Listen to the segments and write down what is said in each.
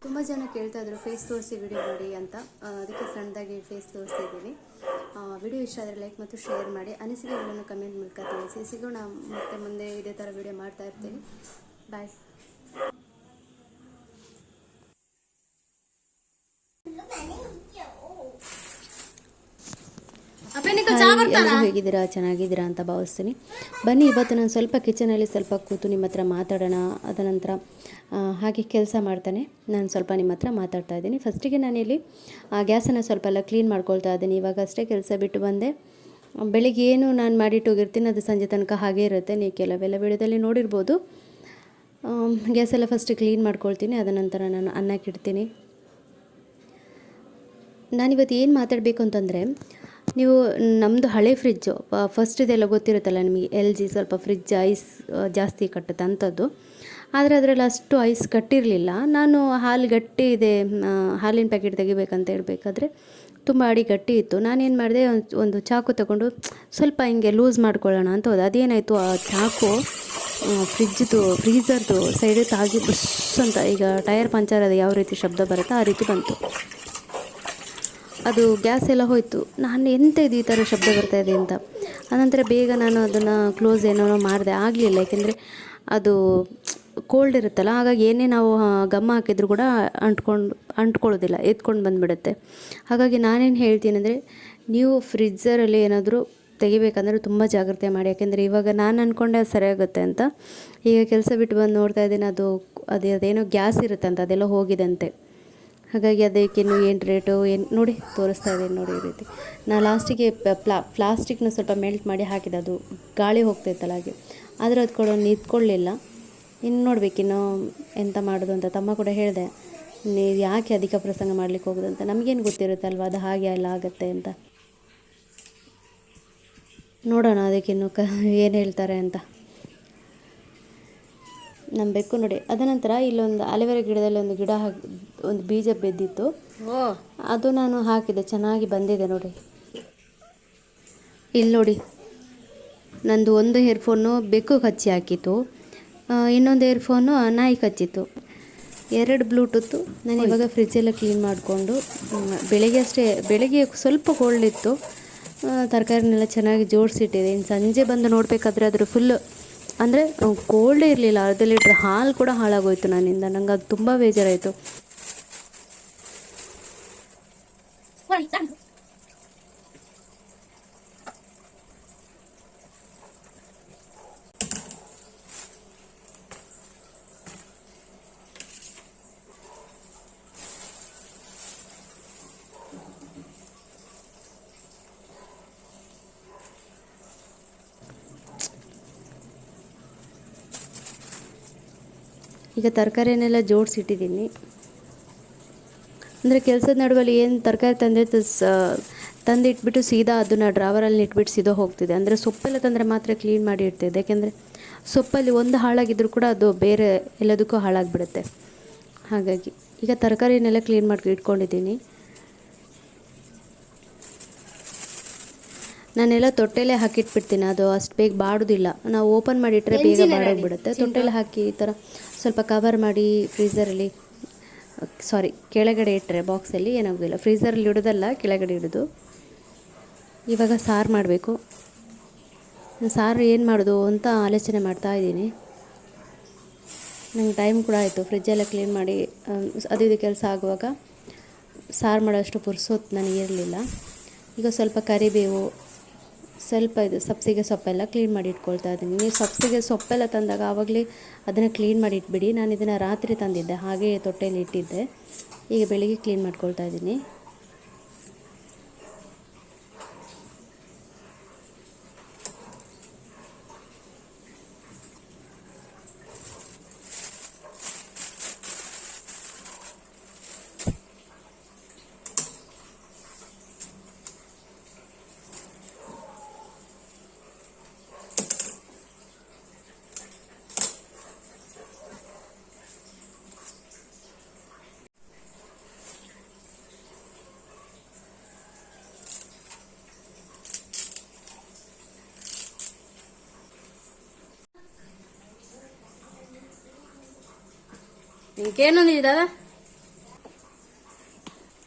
ತುಂಬ ಜನ ಕೇಳ್ತಾ ಇದ್ರು ಫೇಸ್ ತೋರಿಸಿ ವಿಡಿಯೋ ಮಾಡಿ ಅಂತ. ಅದಕ್ಕೆ ಸಣ್ಣದಾಗಿ ಫೇಸ್ ತೋರಿಸ್ತಿದ್ದೀನಿ. ವಿಡಿಯೋ ಇಷ್ಟ ಆದರೆ ಲೈಕ್ ಮತ್ತು ಶೇರ್ ಮಾಡಿ, ಅನಿಸಿಕೆಗಳನ್ನು ಕಮೆಂಟ್ ಮೂಲಕ ತಿಳಿಸಿ. ಸಿಗೋಣ ಮತ್ತೆ ಮುಂದೆ ಇದೇ ಥರ ವಿಡಿಯೋ ಮಾಡ್ತಾ ಇರ್ತೀನಿ. ಬಾಯ್. ಎಲ್ಲರೂ ಹೇಗಿದ್ದೀರಾ, ಚೆನ್ನಾಗಿದ್ದೀರಾ ಅಂತ ಭಾವಿಸ್ತೀನಿ. ಬನ್ನಿ, ಇವತ್ತು ನಾನು ಸ್ವಲ್ಪ ಕಿಚನಲ್ಲಿ ಸ್ವಲ್ಪ ಕೂತು ನಿಮ್ಮ ಹತ್ರ ಮಾತಾಡೋಣ. ಅದ ನಂತರ ಹಾಗೆ ಕೆಲಸ ಮಾಡ್ತಾನೆ ನಾನು ಸ್ವಲ್ಪ ನಿಮ್ಮ ಹತ್ರ ಮಾತಾಡ್ತಾ ಇದ್ದೀನಿ. ಫಸ್ಟಿಗೆ ನಾನಿಲ್ಲಿ ಗ್ಯಾಸನ್ನು ಸ್ವಲ್ಪ ಎಲ್ಲ ಕ್ಲೀನ್ ಮಾಡ್ಕೊಳ್ತಾ ಇದ್ದೀನಿ. ಇವಾಗ ಅಷ್ಟೇ ಕೆಲಸ ಬಿಟ್ಟು ಬಂದೆ. ಬೆಳಿಗ್ಗೆ ಏನು ನಾನು ಮಾಡಿಟ್ಟು ಹೋಗಿರ್ತೀನಿ, ಅದು ಸಂಜೆ ತನಕ ಹಾಗೇ ಇರುತ್ತೆ. ನೀವು ಕೆಲವೆಲ್ಲ ವಿಡಿಯೋದಲ್ಲಿ ನೋಡಿರ್ಬೋದು. ಗ್ಯಾಸೆಲ್ಲ ಫಸ್ಟ್ ಕ್ಲೀನ್ ಮಾಡ್ಕೊಳ್ತೀನಿ. ಅದ ನಂತರ ನಾನು ಅನ್ನಕ್ಕೆ ಇಡ್ತೀನಿ. ನಾನಿವತ್ತು ಏನು ಮಾತಾಡಬೇಕು ಅಂತಂದರೆ, ನೀವು ನಮ್ಮದು ಹಳೆ ಫ್ರಿಜ್ಜು ಫಸ್ಟ್ ಇದೆಲ್ಲ ಗೊತ್ತಿರುತ್ತಲ್ಲ ನಿಮಗೆ, LG ಸ್ವಲ್ಪ ಫ್ರಿಜ್ ಐಸ್ ಜಾಸ್ತಿ ಕಟ್ಟುತ್ತೆ ಅಂಥದ್ದು. ಆದರೆ ಅದರಲ್ಲಿ ಅಷ್ಟು ಐಸ್ ಕಟ್ಟಿರಲಿಲ್ಲ. ನಾನು ಹಾಲು ಗಟ್ಟಿ ಇದೆ, ಹಾಲಿನ ಪ್ಯಾಕೆಟ್ ತೆಗಿಬೇಕಂತ ಹೇಳಬೇಕಾದ್ರೆ ತುಂಬ ಅಡಿ ಗಟ್ಟಿ ಇತ್ತು. ನಾನೇನು ಮಾಡಿದೆ, ಒಂದು ಚಾಕು ತಗೊಂಡು ಸ್ವಲ್ಪ ಹಿಂಗೆ ಲೂಸ್ ಮಾಡ್ಕೊಳ್ಳೋಣ ಅಂತ ಹೋದೆ. ಅದೇನಾಯಿತು, ಆ ಚಾಕು ಫ್ರೀಝರ್ದು ಸೈಡ್ ತಾಗಿ ಬುಷ್ ಅಂತ, ಈಗ ಟೈರ್ ಪಂಚರ್ ಅದು ಯಾವ ರೀತಿ ಶಬ್ದ ಬರುತ್ತೋ ಆ ರೀತಿ ಬಂತು. ಅದು ಗ್ಯಾಸ್ ಎಲ್ಲ ಹೋಯಿತು. ನಾನು ಎಂತ ಇದು ಈ ಥರ ಶಬ್ದ ಬರ್ತಾಯಿದೆ ಅಂತ. ಆನಂತರ ಬೇಗ ನಾನು ಅದನ್ನು ಕ್ಲೋಸ್ ಏನೋ ಮಾಡಿದೆ, ಆಗಲಿಲ್ಲ. ಯಾಕೆಂದರೆ ಅದು ಕೋಲ್ಡ್ ಇರುತ್ತಲ್ಲ, ಹಾಗಾಗಿ ಏನೇ ನಾವು ಗಮ್ಮ ಹಾಕಿದ್ರು ಕೂಡ ಅಂಟ್ಕೊಳ್ಳೋದಿಲ್ಲ, ಎತ್ಕೊಂಡು ಬಂದುಬಿಡುತ್ತೆ. ಹಾಗಾಗಿ ನಾನೇನು ಹೇಳ್ತೀನಿ ಅಂದರೆ, ನೀವು ಫ್ರಿಜ್ಜರಲ್ಲಿ ಏನಾದರೂ ತೆಗಿಬೇಕಂದ್ರೆ ತುಂಬ ಜಾಗ್ರತೆ ಮಾಡಿ. ಯಾಕೆಂದರೆ ಇವಾಗ ನಾನು ಅಂದ್ಕೊಂಡೆ ಅದು ಸರಿಯಾಗುತ್ತೆ ಅಂತ. ಈಗ ಕೆಲಸ ಬಿಟ್ಟು ಬಂದು ನೋಡ್ತಾ ಇದ್ದೀನಿ, ಅದೇನೋ ಗ್ಯಾಸ್ ಇರುತ್ತೆ ಅಂತ, ಅದೆಲ್ಲ ಹೋಗಿದಂತೆ. ಹಾಗಾಗಿ ಅದಕ್ಕೇನು ಏನು ರೇಟು ಏನು ನೋಡಿ ತೋರಿಸ್ತಾ ಇದ್ದೀನಿ ನೋಡಿ. ಈ ರೀತಿ ನಾನು ಲಾಸ್ಟಿಗೆ ಪ್ಲಾಸ್ಟಿಕ್ನ ಸ್ವಲ್ಪ ಮೆಲ್ಟ್ ಮಾಡಿ ಹಾಕಿದೆ, ಅದು ಗಾಳಿ ಹೋಗ್ತಾಯಿತ್ತಲ್ಲ ಹಾಗೆ. ಆದರೆ ಅದು ಕೂಡ ನಿಂತ್ಕೊಳ್ಳಲಿಲ್ಲ. ಇನ್ನು ನೋಡಬೇಕಿನ್ನು ಎಂತ ಮಾಡೋದು ಅಂತ. ತಮ್ಮ ಕೂಡ ಹೇಳಿದೆ, ನೀವು ಯಾಕೆ ಅಧಿಕ ಪ್ರಸಂಗ ಮಾಡಲಿಕ್ಕೆ ಹೋಗೋದು ಅಂತ. ನಮಗೇನು ಗೊತ್ತಿರುತ್ತಲ್ವ ಅದು ಹಾಗೆ ಎಲ್ಲ ಆಗುತ್ತೆ ಅಂತ. ನೋಡೋಣ ಅದಕ್ಕಿನ್ನು ಏನು ಹೇಳ್ತಾರೆ ಅಂತ. ನಮ್ಮ ಬೆಕ್ಕು ನೋಡಿ. ಅದನಂತರ ಇಲ್ಲೊಂದು ಅಲೋವೆರಾ ಗಿಡದಲ್ಲಿ ಒಂದು ಬೀಜ ಬಿದ್ದಿತ್ತು, ಅದು ನಾನು ಹಾಕಿದೆ, ಚೆನ್ನಾಗಿ ಬಂದಿದೆ ನೋಡಿ. ಇಲ್ಲಿ ನೋಡಿ, ನಂದು ಒಂದು ಇಯರ್ಫೋನು ಬೆಕ್ಕು ಹಚ್ಚಿ ಹಾಕಿತ್ತು, ಇನ್ನೊಂದು ಇಯರ್ಫೋನು ನಾಯಿ ಹಚ್ಚಿತ್ತು, 2 ಬ್ಲೂಟೂತು. ನಾನು ಇವಾಗ ಫ್ರಿಜ್ಜೆಲ್ಲ ಕ್ಲೀನ್ ಮಾಡಿಕೊಂಡು ಬೆಳಗ್ಗೆ ಸ್ವಲ್ಪ ಕೋಲ್ಡ್ ಇತ್ತು, ತರಕಾರಿನೆಲ್ಲ ಚೆನ್ನಾಗಿ ಜೋಡಿಸಿಟ್ಟಿದೆ. ಇನ್ನು ಸಂಜೆ ಬಂದು ನೋಡಬೇಕಾದ್ರೆ ಅದ್ರ ಫುಲ್ಲು ಅಂದರೆ ಕೋಲ್ಡೇ ಇರಲಿಲ್ಲ. ಅರ್ಧ ಲೀಟ್ರ್ ಹಾಲು ಕೂಡ ಹಾಳಾಗೋಯ್ತು ನನ್ನಿಂದ. ನಂಗೆ ಅದು ತುಂಬ ಬೇಜಾರಾಯಿತು. ಈಗ ತರಕಾರಿನೆಲ್ಲ ಜೋಡಿಸಿಟ್ಟಿದ್ದೀನಿ. ಅಂದರೆ ಕೆಲಸದ ನಡುವಲ್ಲಿ ಏನು ತರಕಾರಿ ತಂದಿಟ್ಬಿಟ್ಟು ಸೀದಾ ಅದನ್ನು ಡ್ರಾವರಲ್ಲಿ ಇಟ್ಬಿಟ್ಟು ಸೀದಾ ಹೋಗ್ತಿದೆ. ಅಂದರೆ ಸೊಪ್ಪೆಲ್ಲ ತಂದರೆ ಮಾತ್ರ ಕ್ಲೀನ್ ಮಾಡಿ ಇಡ್ತಿದ್ದೆ. ಯಾಕೆಂದರೆ ಸೊಪ್ಪಲ್ಲಿ ಒಂದು ಹಾಳಾಗಿದ್ದರೂ ಕೂಡ ಅದು ಬೇರೆ ಎಲ್ಲದಕ್ಕೂ ಹಾಳಾಗಿಬಿಡುತ್ತೆ. ಹಾಗಾಗಿ ಈಗ ತರಕಾರಿನೆಲ್ಲ ಕ್ಲೀನ್ ಮಾಡಿ ಇಟ್ಕೊಂಡಿದ್ದೀನಿ. ನಾನೆಲ್ಲ ತೊಟ್ಟೆಲೇ ಹಾಕಿಟ್ಬಿಡ್ತೀನಿ, ಅದು ಅಷ್ಟು ಬೇಗ ಬಾಡೋದಿಲ್ಲ. ನಾವು ಓಪನ್ ಮಾಡಿಟ್ರೆ ಬೇಗ ಬಾಡೋಗ್ಬಿಡುತ್ತೆ. ತೊಟ್ಟೆಲೆ ಹಾಕಿ ಈ ಥರ ಸ್ವಲ್ಪ ಕವರ್ ಮಾಡಿ ಫ್ರೀಝರಲ್ಲಿ, ಕೆಳಗಡೆ ಇಟ್ಟರೆ ಬಾಕ್ಸಲ್ಲಿ ಏನಾಗೋದಿಲ್ಲ. ಫ್ರೀಝರಲ್ಲಿ ಇಡೋದಲ್ಲ, ಕೆಳಗಡೆ ಇಡೋದು. ಇವಾಗ ಸಾರು ಮಾಡಬೇಕು. ಸಾರು ಏನು ಮಾಡೋದು ಅಂತ ಆಲೋಚನೆ ಮಾಡ್ತಾಯಿದ್ದೀನಿ. ನಂಗೆ ಟೈಮ್ ಕೂಡ ಆಯಿತು. ಫ್ರಿಜ್ಜೆಲ್ಲ ಕ್ಲೀನ್ ಮಾಡಿ ಅದು ಇದು ಕೆಲಸ ಆಗುವಾಗ ಸಾರು ಮಾಡೋಷ್ಟು ಪುರ್ಸೊತ್ತು ನನಗಿರಲಿಲ್ಲ. ಈಗ ಸ್ವಲ್ಪ ಕರಿಬೇವು, ಸ್ವಲ್ಪ ಇದು ಸಬ್ಸಿಗೆ ಸೊಪ್ಪೆಲ್ಲ ಕ್ಲೀನ್ ಮಾಡಿ ಇಟ್ಕೊಳ್ತಾ ಇದ್ದೀನಿ. ನೀವು ಸಬ್ಸಿಗೆ ಸೊಪ್ಪೆಲ್ಲ ತಂದಾಗ ಆವಾಗಲೇ ಅದನ್ನು ಕ್ಲೀನ್ ಮಾಡಿ ಇಟ್ಬಿಡಿ. ನಾನು ಇದನ್ನು ರಾತ್ರಿ ತಂದಿದ್ದೆ, ಹಾಗೆ ತೊಟ್ಟೆಯಲ್ಲಿ ಇಟ್ಟಿದ್ದೆ. ಈಗ ಬೆಳಿಗ್ಗೆ ಕ್ಲೀನ್ ಮಾಡ್ಕೊಳ್ತಾ ಇದ್ದೀನಿ. ఇంకేనుంది దాదా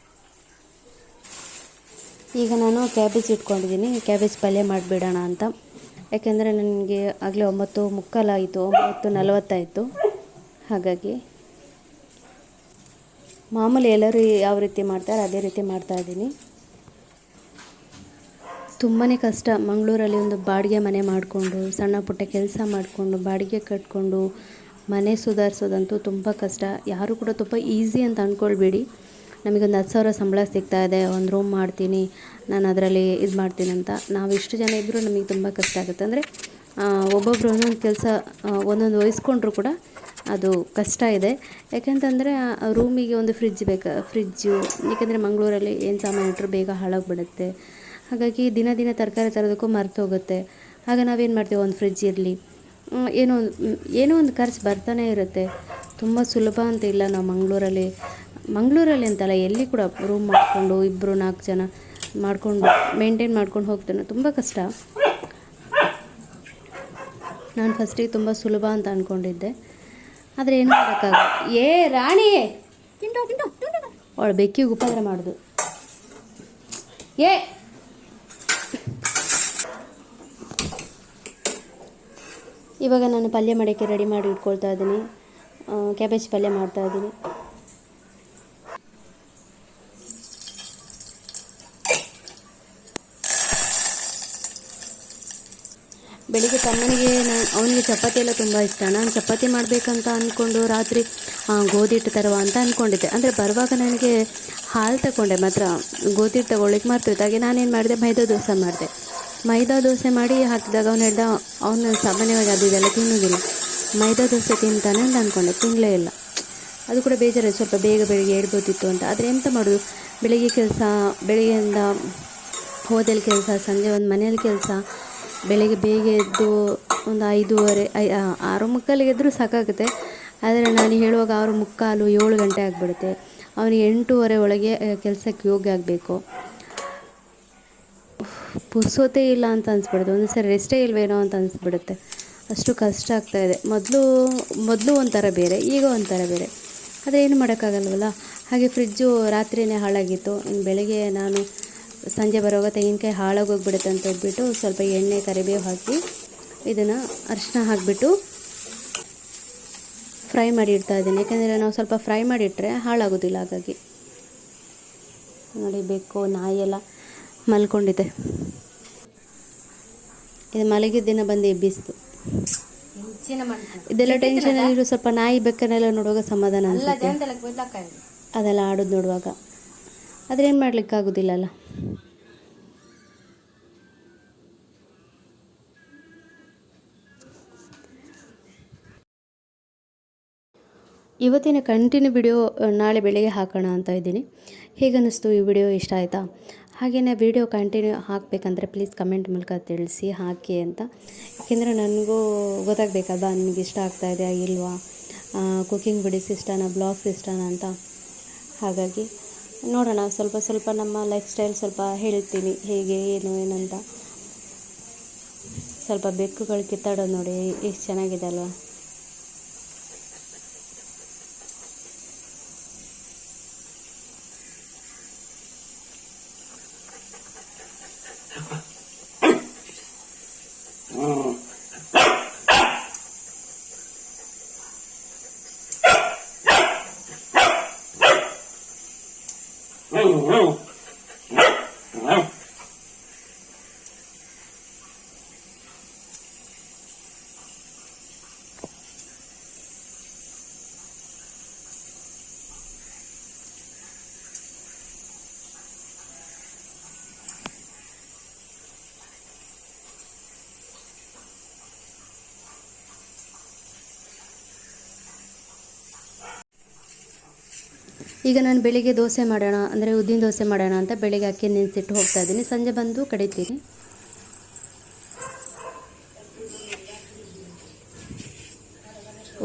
ಈಗ ನಾನು ಕ್ಯಾಬೇಜ್ ಇಟ್ಕೊಂಡಿದ್ದೀನಿ, ಕ್ಯಾಬೇಜ್ ಪಲ್ಯ ಮಾಡಿಬಿಡೋಣ ಅಂತ. ಯಾಕೆಂದರೆ ನನಗೆ ಆಗಲೇ 9:45 ಆಯಿತು, 9:40 ಹಾಗಾಗಿ ಮಾಮೂಲಿ ಎಲ್ಲರೂ ಯಾವ ರೀತಿ ಮಾಡ್ತಾರೆ ಅದೇ ರೀತಿ ಮಾಡ್ತಾಯಿದ್ದೀನಿ. ತುಂಬಾ ಕಷ್ಟ ಮಂಗಳೂರಲ್ಲಿ ಒಂದು ಬಾಡಿಗೆ ಮನೆ ಮಾಡಿಕೊಂಡು ಸಣ್ಣ ಪುಟ್ಟ ಕೆಲಸ ಮಾಡಿಕೊಂಡು ಬಾಡಿಗೆ ಕಟ್ಕೊಂಡು ಮನೆ ಸುಧಾರಿಸೋದಂತೂ ತುಂಬ ಕಷ್ಟ. ಯಾರು ಕೂಡ ತುಂಬ ಈಸಿ ಅಂತ ಅಂದ್ಕೊಳ್ಬೇಡಿ. ನಮಗೊಂದು 10,000 ಸಂಬಳ ಸಿಗ್ತಾಯಿದೆ, ಒಂದು ರೂಮ್ ಮಾಡ್ತೀನಿ, ನಾನು ಅದರಲ್ಲಿ ಇದು ಮಾಡ್ತೀನಿ ಅಂತ ನಾವು ಇಷ್ಟು ಜನ ಇದ್ದರೂ ನಮಗೆ ತುಂಬ ಕಷ್ಟ ಆಗುತ್ತೆ. ಅಂದರೆ ಒಬ್ಬೊಬ್ಬರು ಒಂದೊಂದು ಕೆಲಸ ಒಂದೊಂದು ವಹಿಸ್ಕೊಂಡ್ರೂ ಕೂಡ ಅದು ಕಷ್ಟ ಇದೆ. ಯಾಕೆಂತಂದರೆ ರೂಮಿಗೆ ಒಂದು ಫ್ರಿಜ್ಜು, ಏಕೆಂದರೆ ಮಂಗಳೂರಲ್ಲಿ ಏನು ಸಾಮಾನು ಇಟ್ಟರು ಬೇಗ ಹಾಳಾಗಿಬಿಡುತ್ತೆ. ಹಾಗಾಗಿ ದಿನ ತರಕಾರಿ ತರೋದಕ್ಕೂ ಮರ್ತು ಹೋಗುತ್ತೆ. ಆಗ ನಾವೇನು ಮಾಡ್ತೀವಿ, ಒಂದು ಫ್ರಿಜ್ ಇರಲಿ, ಏನೋ ಒಂದು ಖರ್ಚು ಬರ್ತಾನೆ ಇರುತ್ತೆ. ತುಂಬ ಸುಲಭ ಅಂತ ಇಲ್ಲ. ನಾವು ಮಂಗಳೂರಲ್ಲಿ ಅಂತಲ್ಲ, ಎಲ್ಲಿ ಕೂಡ ರೂಮ್ ಮಾಡಿಕೊಂಡು 2-4 ಜನ ಮಾಡಿಕೊಂಡು ಮೇಂಟೈನ್ ಮಾಡ್ಕೊಂಡು ಹೋಗ್ತಾನೆ ತುಂಬ ಕಷ್ಟ. ನಾನು ಫಸ್ಟಿಗೆ ತುಂಬ ಸುಲಭ ಅಂತ ಅಂದ್ಕೊಂಡಿದ್ದೆ, ಆದರೆ ಏನು ಮಾಡೋಕ್ಕಾಗ. ರಾಣಿ ಅವಳು ಬೆಕ್ಕಿಗೆ ಉಪದ್ರ ಮಾಡೋದು. ಇವಾಗ ನಾನು ಪಲ್ಯ ಮಾಡೋಕ್ಕೆ ರೆಡಿ ಮಾಡಿ ಇಟ್ಕೊಳ್ತಾ ಇದ್ದೀನಿ. ಕ್ಯಾಬೇಜ್ ಪಲ್ಯ ಮಾಡ್ತಾಯಿದ್ದೀನಿ. ಬೆಳಿಗ್ಗೆ ತಮ್ಮನಿಗೆ ಅವನಿಗೆ ಚಪಾತಿ ಎಲ್ಲ ತುಂಬ ಇಷ್ಟ. ನಾನು ಚಪಾತಿ ಮಾಡಬೇಕಂತ ಅಂದ್ಕೊಂಡು ರಾತ್ರಿ ಗೋಧಿ ಹಿಟ್ಟು ತರುವ ಅಂತ ಅಂದ್ಕೊಂಡಿದ್ದೆ. ಅಂದರೆ ಬರುವಾಗ ನನಗೆ ಹಾಲು ತಗೊಂಡೆ, ಮಾತ್ರ ಗೋಧಿ ಹಿಟ್ಟು ತಗೊಳ್ಳಿಕ್ಕೆ ಮರ್ತೋಯ್ತು. ಹಾಗೆ ನಾನೇನು ಮಾಡಿದೆ, ಮೈದಾ ದೋಸೆ ಮಾಡಿ ಹಾಕಿದಾಗ ಅವನು ಹೇಳ್ದ, ಅವನು ಸಾಮಾನ್ಯವಾಗಿ ಅದೆಲ್ಲ ತಿನ್ನೋದಿಲ್ಲ, ಮೈದಾ ದೋಸೆ ತಿಂತಾನೆ ಅಂತ ಅಂದ್ಕೊಂಡೆ. ತಿನ್ನಲೇ ಇಲ್ಲ. ಅದು ಕೂಡ ಬೇಜಾರು, ಸ್ವಲ್ಪ ಬೇಗ ಬೆಳಿಗ್ಗೆ ಹೇಳ್ಬೋದಿತ್ತು ಅಂತ. ಆದರೆ ಎಂತ ಮಾಡೋದು, ಬೆಳಿಗ್ಗೆಯಿಂದ ಹೋದಲ್ಲಿ ಕೆಲಸ, ಸಂಜೆ ಒಂದು ಮನೆಯಲ್ಲಿ ಕೆಲಸ, ಬೆಳಿಗ್ಗೆ ಬೇಗ ಎದ್ದು ಒಂದು 6:45 ಎದ್ದರೂ ಸಾಕಾಗುತ್ತೆ. ಆದರೆ ನಾನು ಹೇಳುವಾಗ 6:45, 7 ಗಂಟೆ ಆಗಿಬಿಡುತ್ತೆ. ಅವನಿಗೆ 8:30 ಒಳಗೆ ಕೆಲಸಕ್ಕೆ ಯೋಗ್ಯ ಆಗಬೇಕು. ಪುರ್ಸೋತೇ ಇಲ್ಲ ಅಂತ ಅನಿಸ್ಬಿಡುತ್ತೆ. ಒಂದು ಸರಿ ರೆಸ್ಟೇ ಇಲ್ವೇನೋ ಅಂತ ಅನಿಸ್ಬಿಡುತ್ತೆ. ಅಷ್ಟು ಕಷ್ಟ ಆಗ್ತಾಯಿದೆ. ಮೊದಲು ಒಂಥರ ಬೇರೆ, ಈಗ ಒಂಥರ ಬೇರೆ. ಆದರೆ ಏನು ಮಾಡೋಕ್ಕಾಗಲ್ವಲ್ಲ. ಹಾಗೆ ಫ್ರಿಜ್ಜು ರಾತ್ರಿಯೇ ಹಾಳಾಗಿತ್ತು. ಇನ್ನು ಬೆಳಗ್ಗೆ ನಾನು ಸಂಜೆ ಬರುವಾಗ ತೆಂಗಿನಕಾಯಿ ಹಾಳಾಗೋಗ್ಬಿಡುತ್ತೆ ಅಂತ ಹೇಳ್ಬಿಟ್ಟು ಸ್ವಲ್ಪ ಎಣ್ಣೆ ಕರಿಬೇವು ಹಾಕಿ ಇದನ್ನು ಅರಿಶಿನ ಹಾಕಿಬಿಟ್ಟು ಫ್ರೈ ಮಾಡಿ ಇಡ್ತಾಯಿದ್ದೀನಿ. ಯಾಕೆಂದರೆ ನಾವು ಸ್ವಲ್ಪ ಫ್ರೈ ಮಾಡಿಟ್ರೆ ಹಾಳಾಗೋದಿಲ್ಲ. ಹಾಗಾಗಿ ನೋಡಿ, ಬೆಕ್ಕು ನಾಯಿ ಎಲ್ಲ ಮಲ್ಕೊಂಡಿದೆ. ಇದು ಮಲಗಿದ ದಿನ ಬಂದು ಎಬ್ಬಿಸ್ತು. ಇದೆಲ್ಲ ಟೆನ್ಷನಲ್ಲಿರೋ ಸ್ವಲ್ಪ ನಾಯಿ ಬೆಕ್ಕನ್ನೆಲ್ಲ ನೋಡುವಾಗ ಸಮಾಧಾನ ಅನಿಸುತ್ತೆ, ಅದೆಲ್ಲ ಆಡೋದು ನೋಡುವಾಗ. ಆದರೆ ಏನು ಮಾಡಲಿಕ್ಕಾಗೋದಿಲ್ಲಲ್ಲ. ಇವತ್ತಿನ ಕಂಟಿನ್ಯೂ ವಿಡಿಯೋ ನಾಳೆ ಬೆಳಗ್ಗೆ ಹಾಕೋಣ ಅಂತ ಇದ್ದೀನಿ. ಹೇಗನ್ನಿಸ್ತು ಈ ವಿಡಿಯೋ? ಇಷ್ಟ ಆಯಿತಾ? ಹಾಗೆಯೇ ವಿಡಿಯೋ ಕಂಟಿನ್ಯೂ ಹಾಕಬೇಕಂದ್ರೆ ಪ್ಲೀಸ್ ಕಮೆಂಟ್ ಮೂಲಕ ತಿಳಿಸಿ, ಹಾಕಿ ಅಂತ. ಏಕೆಂದರೆ ನನಗೂ ಗೊತ್ತಾಗಬೇಕಲ್ವಾ ನಿಮಗೆ ಇಷ್ಟ ಆಗ್ತಾಯಿದೆಯಾ ಇಲ್ವಾ, ಕುಕಿಂಗ್ ವಿಡಿಯೋಸ್ ಇಷ್ಟನಾ, ಬ್ಲಾಗ್ಸ್ ಇಷ್ಟನಾ ಅಂತ. ಹಾಗಾಗಿ ನೋಡೋಣ, ಸ್ವಲ್ಪ ನಮ್ಮ ಲೈಫ್ ಸ್ಟೈಲ್ ಸ್ವಲ್ಪ ಹೇಳ್ತೀನಿ, ಹೇಗೆ ಏನಂತ. ಸ್ವಲ್ಪ ಬೆಕ್ಕುಗಳು ಕಿತ್ತಾಡೋದು ನೋಡಿ ಎಷ್ಟು ಚೆನ್ನಾಗಿದೆ ಅಲ್ವಾ. ಈಗ ನಾನು ಬೆಳಿಗ್ಗೆ ದೋಸೆ ಮಾಡೋಣ ಅಂದರೆ ಉದ್ದಿನ ದೋಸೆ ಮಾಡೋಣ ಅಂತ ಬೆಳಿಗ್ಗೆ ಅಕ್ಕಿ ನೆನೆಸಿಟ್ಟು ಹೋಗ್ತಾ ಇದ್ದೀನಿ. ಸಂಜೆ ಬಂದು ಕಡಿತೀನಿ.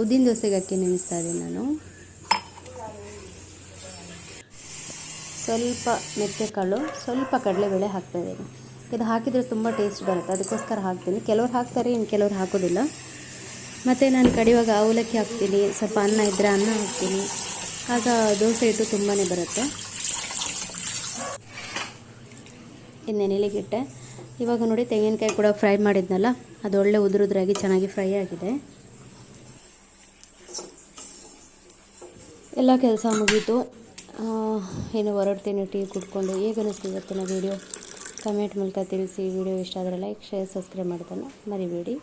ಉದ್ದಿನ ದೋಸೆಗೆ ಅಕ್ಕಿ ನೆನೆಸ್ತಾ ಇದ್ದೀನಿ ನಾನು. ಸ್ವಲ್ಪ ಮೆಂತ್ಯಕಾಳು, ಸ್ವಲ್ಪ ಕಡಲೆಬೇಳೆ ಹಾಕ್ತಾಯಿದ್ದೀನಿ. ಇದು ಹಾಕಿದರೆ ತುಂಬ ಟೇಸ್ಟ್ ಬರುತ್ತೆ, ಅದಕ್ಕೋಸ್ಕರ ಹಾಕ್ತೀನಿ. ಕೆಲವ್ರು ಹಾಕ್ತಾರೆ, ಇನ್ನು ಕೆಲವ್ರು ಹಾಕೋದಿಲ್ಲ. ಮತ್ತು ನಾನು ಕಡಿಯುವಾಗ ಅವಲಕ್ಕಿ ಹಾಕ್ತೀನಿ, ಸ್ವಲ್ಪ ಅನ್ನ ಇದ್ದರೆ ಅನ್ನ ಹಾಕ್ತೀನಿ. ಆಗ ದೋಸೆ ಹಿಟ್ಟು ತುಂಬಾ ಬರುತ್ತೆ. ಇದು ನೆನೆಲಿಕ್ಕಿಟ್ಟೆ. ಇವಾಗ ನೋಡಿ ತೆಂಗಿನಕಾಯಿ ಕೂಡ ಫ್ರೈ ಮಾಡಿದ್ನಲ್ಲ, ಅದು ಒಳ್ಳೆ ಉದುರುದ್ರಾಗಿ ಚೆನ್ನಾಗಿ ಫ್ರೈ ಆಗಿದೆ. ಎಲ್ಲ ಕೆಲಸ ಮುಗೀತು. ಇನ್ನು ಹೊರಡ್ತೀನಿ ಟೀ ಕುಡ್ಕೊಂಡು. ಹೇಗೆ ಅನ್ನಿಸ್ತು ಇವತ್ತಿನ ವೀಡಿಯೋ ಕಮೆಂಟ್ ಮೂಲಕ ತಿಳಿಸಿ. ವಿಡಿಯೋ ಇಷ್ಟ ಆದರೆ ಲೈಕ್, ಶೇರ್, ಸಬ್ಸ್ಕ್ರೈಬ್ ಮಾಡೋದನ್ನು ಮರಿಬೇಡಿ.